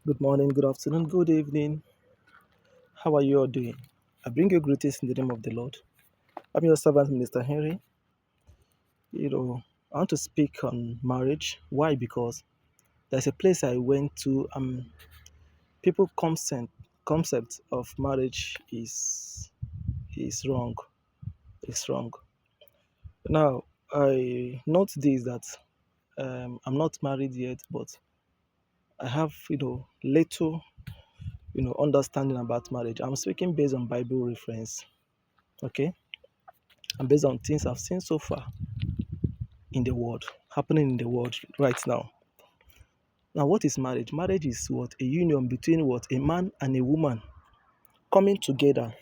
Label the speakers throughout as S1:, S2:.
S1: Good morning, good afternoon, good evening. How are you all doing? I bring you greetings in the name of the Lord. I'm your servant, Minister Henry. I want to speak on marriage. Why? Because there's a place I went to. People concept of marriage is wrong. It's wrong. Now I note this that I'm not married yet, but I have little understanding about marriage. I'm speaking based on Bible reference. Okay, and based on things I've seen so far in the world, happening in the world right now. Now, what is marriage? Marriage is what? A union between what? A man and a woman coming together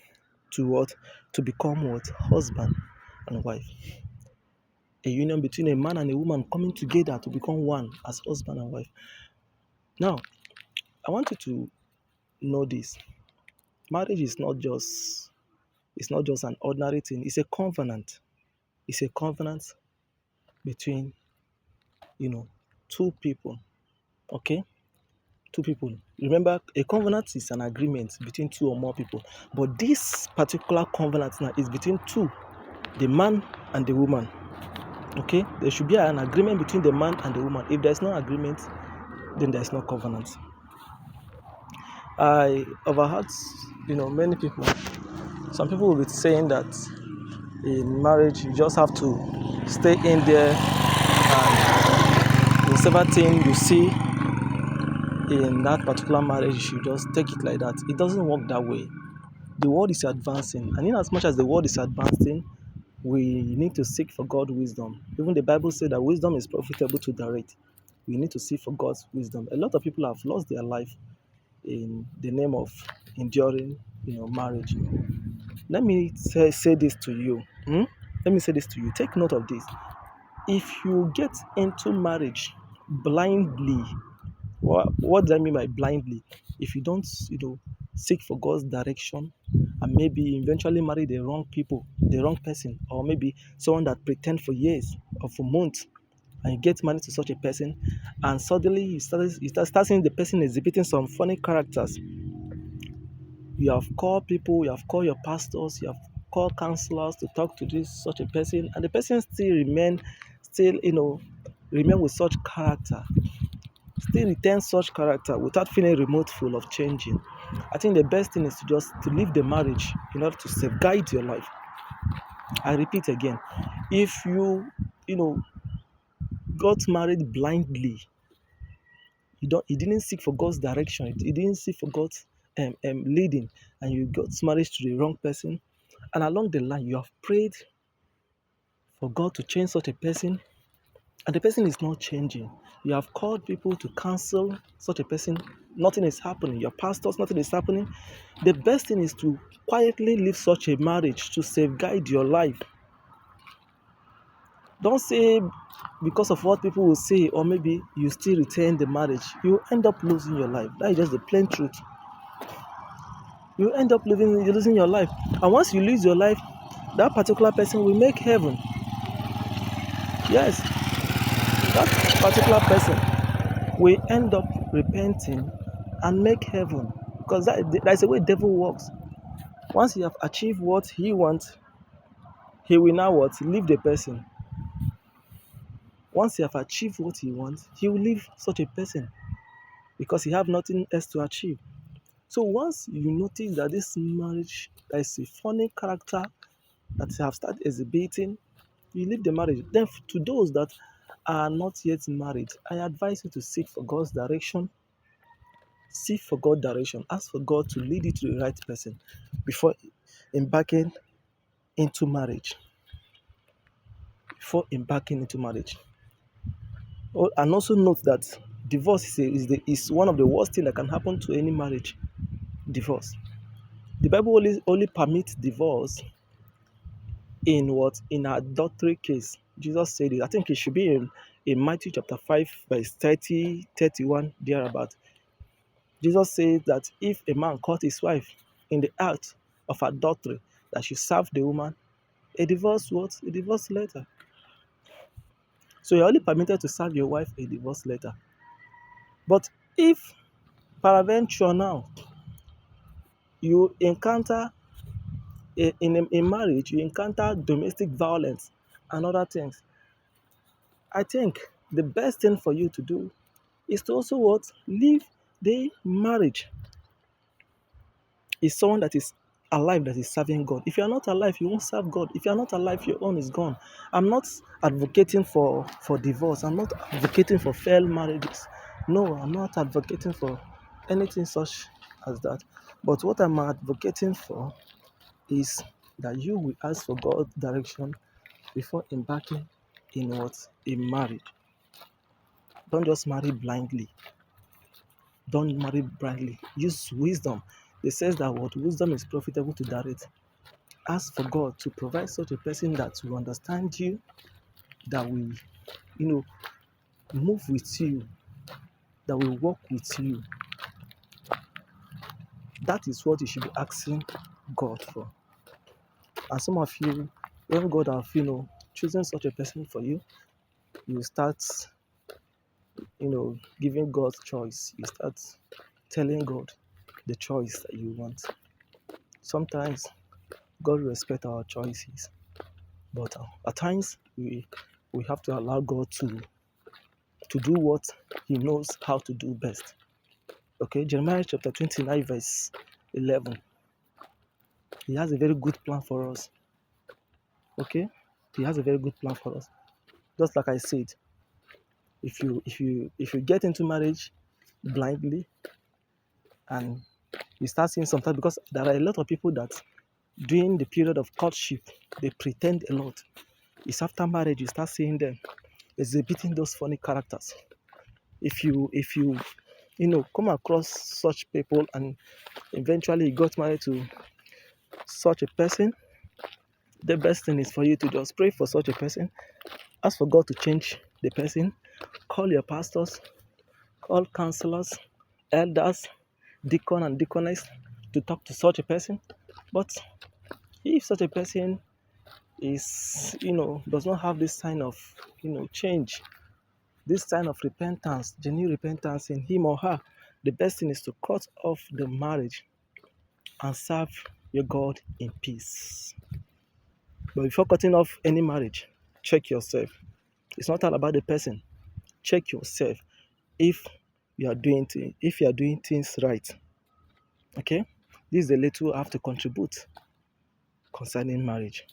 S1: to what? To become what? Husband and wife. A union between a man and a woman coming together to become one as husband and wife. Now, I want you to know this. Marriage is not just an ordinary thing. It's a covenant. It's a covenant between, you know, two people. Okay? Two people. Remember, a covenant is an agreement between two or more people. But this particular covenant now is between two, the man and the woman. Okay? There should be an agreement between the man and the woman. If there's no agreement, then there's no covenant. I overheard, many people. Some people will be saying that in marriage you just have to stay in there and whatever thing you see in that particular marriage, you should just take it like that. It doesn't work that way. The world is advancing, and in as much as the world is advancing, we need to seek for God's wisdom. Even the Bible said that wisdom is profitable to direct. We need to seek for God's wisdom. A lot of people have lost their life in the name of enduring, marriage. Let me say this to you. Let me say this to you. Take note of this. If you get into marriage blindly, what do I mean by blindly? If you don't, seek for God's direction and maybe eventually marry the wrong people, the wrong person, or maybe someone that pretend for years or for months, and you get married to such a person, and suddenly you start seeing the person exhibiting some funny characters. You have called people, you have called your pastors, you have called counselors to talk to this such a person, and the person still remain with such character, still retain such character without feeling remorseful of changing. I think the best thing is to just to leave the marriage in order to safeguard your life. I repeat again, if you know got married blindly, you didn't seek for God's direction, you didn't seek for God's leading, and you got married to the wrong person, and along the line you have prayed for God to change such a person, and the person is not changing. You have called people to counsel such a person, nothing is happening. Your pastors, nothing is happening. The best thing is to quietly leave such a marriage to safeguard your life. Don't say because of what people will say, or maybe you still retain the marriage, you end up losing your life. That is just the plain truth. You end up losing your life. And once you lose your life, that particular person will make heaven. Yes, that particular person will end up repenting and make heaven. Because that's the way devil works. Once you have achieved what he wants, he will now what? Leave the person. Once you have achieved what he wants, he will leave such a person because he have nothing else to achieve. So once you notice that this marriage is a funny character that you have started exhibiting, you leave the marriage. Then to those that are not yet married, I advise you to seek for God's direction. Seek for God's direction. Ask for God to lead you to the right person before embarking into marriage. Before embarking into marriage. Oh, and also note that divorce is one of the worst things that can happen to any marriage. Divorce. The Bible only permits divorce in what? In adultery case. Jesus said it. I think it should be in Matthew chapter 5, verse 30, 31, thereabout. Jesus says that if a man caught his wife in the act of adultery, that she serve the woman a divorce what? A divorce letter. So you're only permitted to serve your wife a divorce letter. But if Paraventure now, you encounter in marriage, you encounter domestic violence and other things. I think the best thing for you to do is to also what? Leave the marriage. Is someone that is alive that is serving God. If you are not alive, you won't serve God. If you are not alive, your own is gone. I'm not advocating for divorce. I'm not advocating for failed marriages. No, I'm not advocating for anything such as that. But what I'm advocating for is that you will ask for God's direction before embarking in what? In marriage. Don't just marry blindly. Don't marry blindly. Use wisdom. It says that what wisdom is profitable to direct. Ask for God to provide such a person that will understand you, that will, you know, move with you, that will work with you. That is what you should be asking God for. And some of you, when God have, chosen such a person for you, you start, giving God choice. You start telling God the choice that you want. Sometimes God respects our choices, but at times we have to allow God to do what He knows how to do best. Okay, Jeremiah chapter 29, verse 11. He has a very good plan for us. Okay, He has a very good plan for us. Just like I said, if you get into marriage blindly and you start seeing sometimes, because there are a lot of people that during the period of courtship they pretend a lot. It's after marriage you start seeing them exhibiting those funny characters. If you come across such people and eventually you got married to such a person, the best thing is for you to just pray for such a person, ask for God to change the person, call your pastors, call counselors, elders, deacon and deaconess to talk to such a person. But if such a person is, does not have this sign of, change, this sign of repentance, genuine repentance in him or her, the best thing is to cut off the marriage and serve your God in peace. But before cutting off any marriage, check yourself. It's not all about the person. Check yourself if if you are doing things right. Okay? This is a little I have to contribute concerning marriage.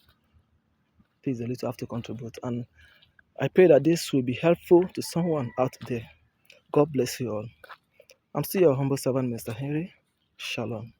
S1: This is a little I have to contribute. And I pray that this will be helpful to someone out there. God bless you all. I'm still your humble servant, Mr. Henry. Shalom.